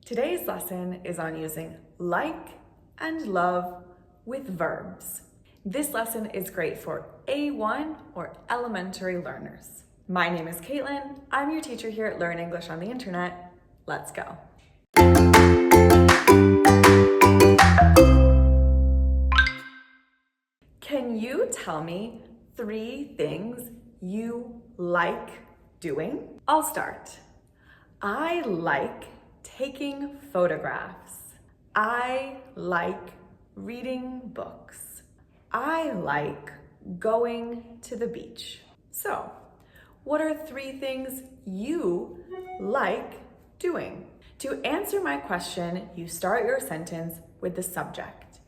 Today's lesson is on using like and love with verbs. This lesson is great for A1 or elementary learners. My name is Caitlin. I'm your teacher here at Learn English on the Internet. Let's go. Can you tell me 3 things you like doing? I'll start. I like taking photographs. I like reading books. I like going to the beach. So, what are 3 things you like doing? To answer my question, you start your sentence with the subject.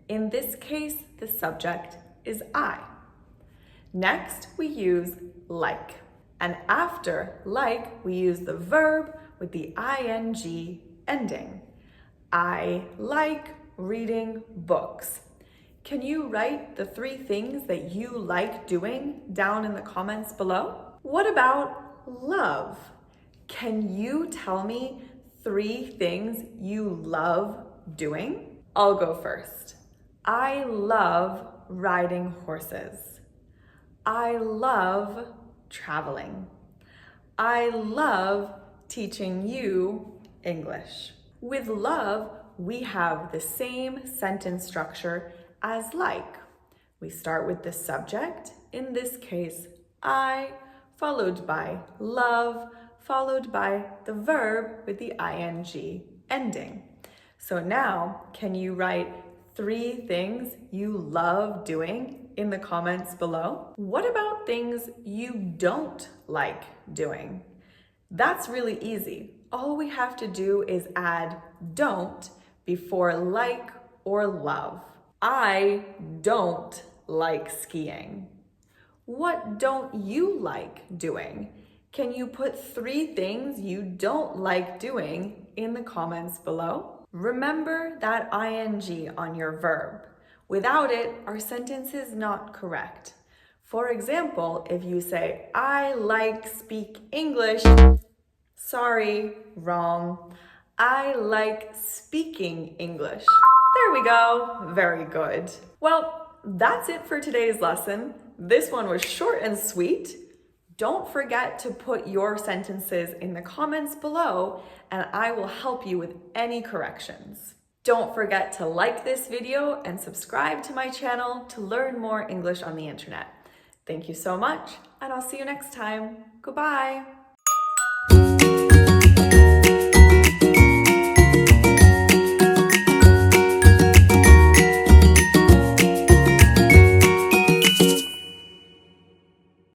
In this case, the subject is I. Next, we use like. And after like, we use the verb with the ing ending. I like reading books. Can you write the 3 things that you like doing down in the comments below? What about love? Can you tell me 3 things you love doing? I'll go first. I love riding horses. I love traveling. I love teaching you English. With love, we have the same sentence structure as like. We start with the subject, in this case, I, followed by love, followed by the verb with the ing ending. So now, can you write 3 things you love doing in the comments below? What about things you don't like doing? That's really easy. All we have to do is add don't before like or love. I don't like skiing. What don't you like doing? Can you put 3 things you don't like doing in the comments below? Remember that ing on your verb. Without it, our sentence is not correct. For example, if you say, I like speak English, sorry, wrong. I like speaking English. There we go, very good. Well, that's it for today's lesson. This one was short and sweet. Don't forget to put your sentences in the comments below and I will help you with any corrections. Don't forget to like this video and subscribe to my channel to learn more English on the internet. Thank you so much, and I'll see you next time. Goodbye.